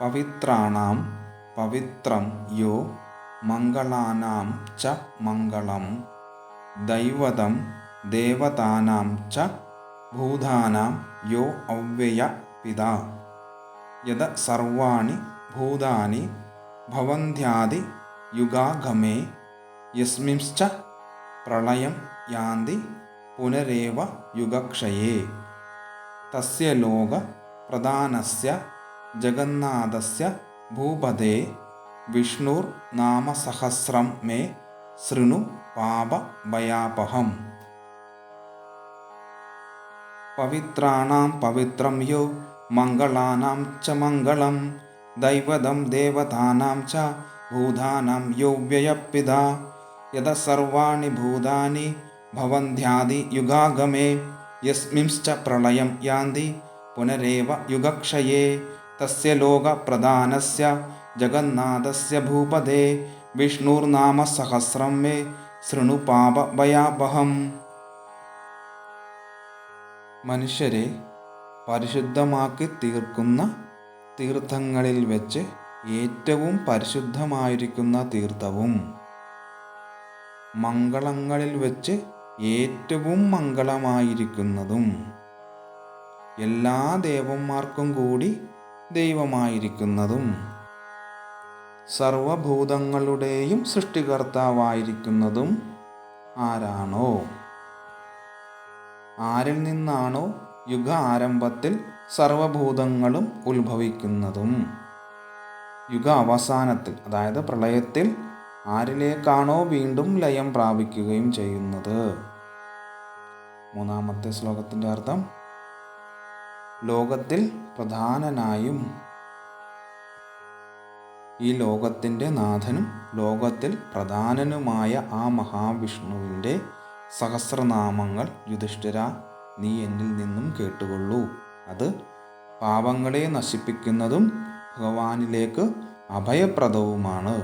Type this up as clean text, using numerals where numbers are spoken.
പവിത്രാണാം പവിത്രം യോ മംഗളാനാം ച മംഗളം ദൈവതം ദേവതാനാം ച ഭൂതാനാം യോ അവ്യയ പിതാ യദ സർവാണി ഭൂതാനി ഭവന്ത്യാദി യുഗാഗമേ യസ്മിംശ്ച പ്രളയം യാന്തി പുനരേവ യുഗക്ഷയേ തസ്യ ലോക പ്രധാനസ്യ ജഗന്നാഥസ്യ ഭൂപതേ വിഷ്ണുർ നാമസഹസ്രം മേ ശൃണു പാപഭയാപഹം. പവിത്രാണാം പവിത്രം യോ മംഗളാനാം ച മംഗളം ദൈവതം ദേവതാനാം ച ഭൂതാനാം യോ വ്യയഃപിതാ യദ സർവാണി ഭൂതാനി ഭവന്ത്യാദി യുഗാഗമേ യസ്മിംശ്ച പ്രളയം യാന്തി പുനരേവ യുഗക്ഷയേ തസ്യ ലോക പ്രധാനസ്യ ജഗന്നാഥസ്യ ഭൂപതേ വിഷ്ണുർനാമ സഹസ്രം മേ ശൃണു പാപഭയാപഹം. മനുഷ്യരെ പരിശുദ്ധമാക്കി തീർക്കുന്ന തീർത്ഥങ്ങളിൽ വെച്ച് ഏറ്റവും പരിശുദ്ധമായിരിക്കുന്ന തീർത്ഥവും മംഗളങ്ങളിൽ വെച്ച് ഏറ്റവും മംഗളമായിരിക്കുന്നതും എല്ലാ ദേവന്മാർക്കും കൂടി ദൈവമായിരിക്കുന്നതും സർവഭൂതങ്ങളുടെയും സൃഷ്ടികർത്താവായിരിക്കുന്നതും ആരാണോ, ആരിൽ നിന്നാണോ യുഗ ആരംഭത്തിൽ സർവഭൂതങ്ങളും ഉത്ഭവിക്കുന്നതും യുഗ അവസാനത്തിൽ അതായത് പ്രളയത്തിൽ ആരിലേക്കാണോ വീണ്ടും ലയം പ്രാപിക്കുകയും ചെയ്യുന്നത്. മൂന്നാമത്തെ ശ്ലോകത്തിൻ്റെ അർത്ഥം: ലോകത്തിൽ പ്രധാനനായും ഈ ലോകത്തിൻ്റെ നാഥനും ലോകത്തിൽ പ്രധാനനുമായ ആ മഹാവിഷ്ണുവിൻ്റെ സഹസ്രനാമങ്ങൾ യുധിഷ്ഠിര നീ എന്നിൽ നിന്നും കേട്ടുകൊള്ളൂ. അത് പാപങ്ങളെ നശിപ്പിക്കുന്നതും ഭഗവാനിലേക്ക് അഭയപ്രദവുമാണ്.